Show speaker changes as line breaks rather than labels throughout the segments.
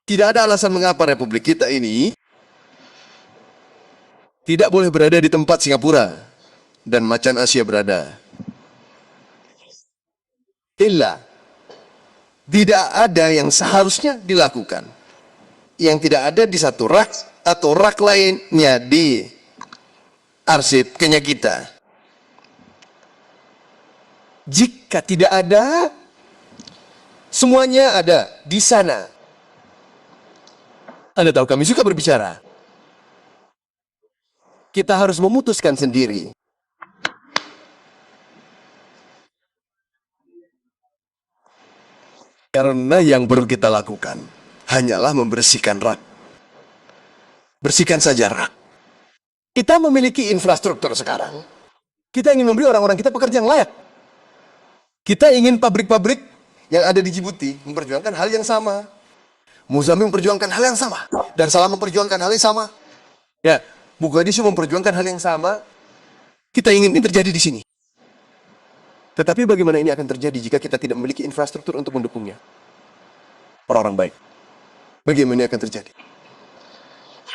Tidak ada alasan mengapa republik kita ini tidak boleh berada di tempat Singapura dan macan Asia berada. Illa, tidak ada yang seharusnya dilakukan yang tidak ada di satu rak atau rak lainnya di arsip Kenya kita. Jika tidak ada, semuanya ada di sana. Anda tahu kami suka berbicara. Kita harus memutuskan sendiri. Karena yang perlu kita lakukan hanyalah membersihkan rak. Bersihkan saja rak. Kita memiliki infrastruktur sekarang. Kita ingin memberi orang-orang kita pekerjaan yang layak. Kita ingin pabrik-pabrik yang ada di Djibouti memperjuangkan hal yang sama. Mozambik memperjuangkan hal yang sama. Dan Salam memperjuangkan hal yang sama. Ya, Mogadishu memperjuangkan hal yang sama. Kita ingin ini terjadi di sini. Tetapi bagaimana ini akan terjadi jika kita tidak memiliki infrastruktur untuk mendukungnya? Orang-orang baik. Bagaimana ini akan terjadi?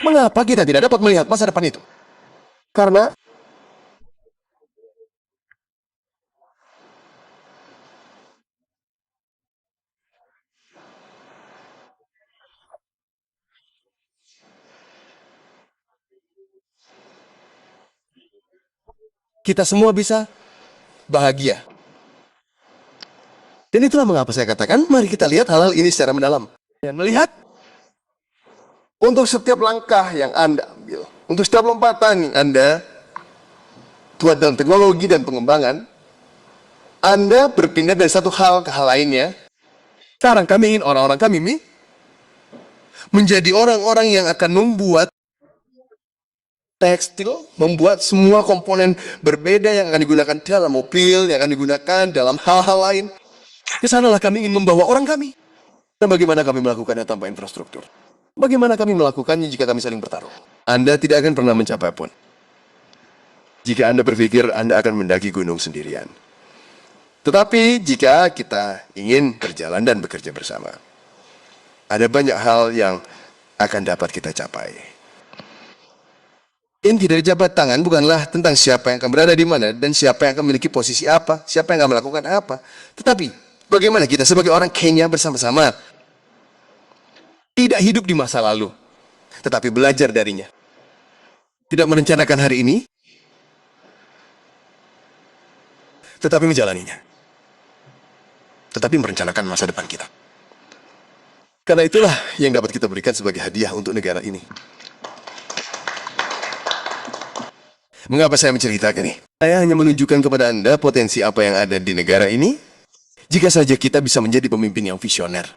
Mengapa kita tidak dapat melihat masa depan itu? Karena kita semua bisa bahagia. Dan itulah mengapa saya katakan, mari kita lihat hal-hal ini secara mendalam. Dan melihat untuk setiap langkah yang Anda ambil, untuk setiap lompatan yang Anda buat dalam teknologi dan pengembangan, Anda berpindah dari satu hal ke hal lainnya. Sekarang kami ingin orang-orang kami menjadi orang-orang yang akan membuat tekstil, membuat semua komponen berbeda yang akan digunakan dalam mobil, yang akan digunakan dalam hal-hal lain. Kesanalah kami ingin membawa orang kami. Dan bagaimana kami melakukannya tanpa infrastruktur? Bagaimana kami melakukannya jika kami saling bertarung? Anda tidak akan pernah mencapai pun. Jika Anda berpikir Anda akan mendaki gunung sendirian. Tetapi jika kita ingin berjalan dan bekerja bersama, ada banyak hal yang akan dapat kita capai. Inti dari jabat tangan bukanlah tentang siapa yang akan berada di mana dan siapa yang akan memiliki posisi apa, siapa yang akan melakukan apa. Tetapi, bagaimana kita sebagai orang Kenya bersama-sama tidak hidup di masa lalu, tetapi belajar darinya. Tidak merencanakan hari ini, tetapi menjalaninya. Tetapi merencanakan masa depan kita. Karena itulah yang dapat kita berikan sebagai hadiah untuk negara ini. Mengapa saya menceritakan ini? Saya hanya menunjukkan kepada Anda potensi apa yang ada di negara ini. Jika saja kita bisa menjadi pemimpin yang visioner.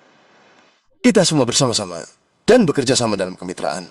Kita semua bersama-sama dan bekerja sama dalam kemitraan.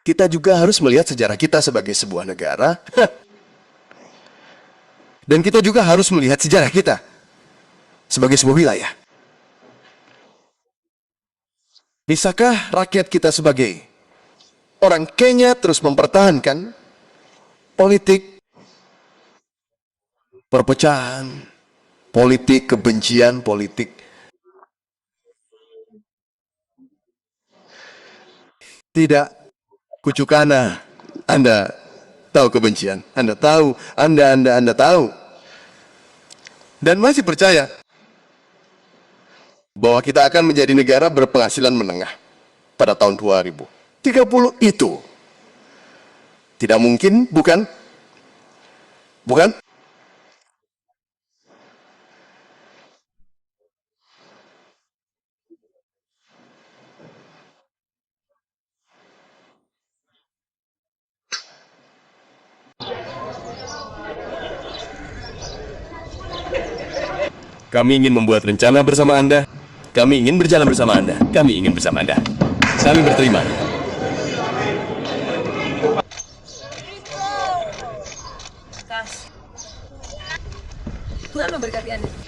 Kita juga harus melihat sejarah kita sebagai sebuah negara. Dan kita juga harus melihat sejarah kita sebagai sebuah wilayah. Bisakah rakyat kita sebagai orang Kenya terus mempertahankan politik perpecahan, politik kebencian, politik tidak kucukana? Anda tahu kebencian, Anda tahu, Anda tahu dan masih percaya bahwa kita akan menjadi negara berpenghasilan menengah pada tahun 2030 itu tidak mungkin, bukan? Bukan? Kami ingin membuat rencana bersama Anda. Kami ingin berjalan bersama Anda. Kami ingin bersama Anda. Kami berterima.
Tuhan memberkati Anda.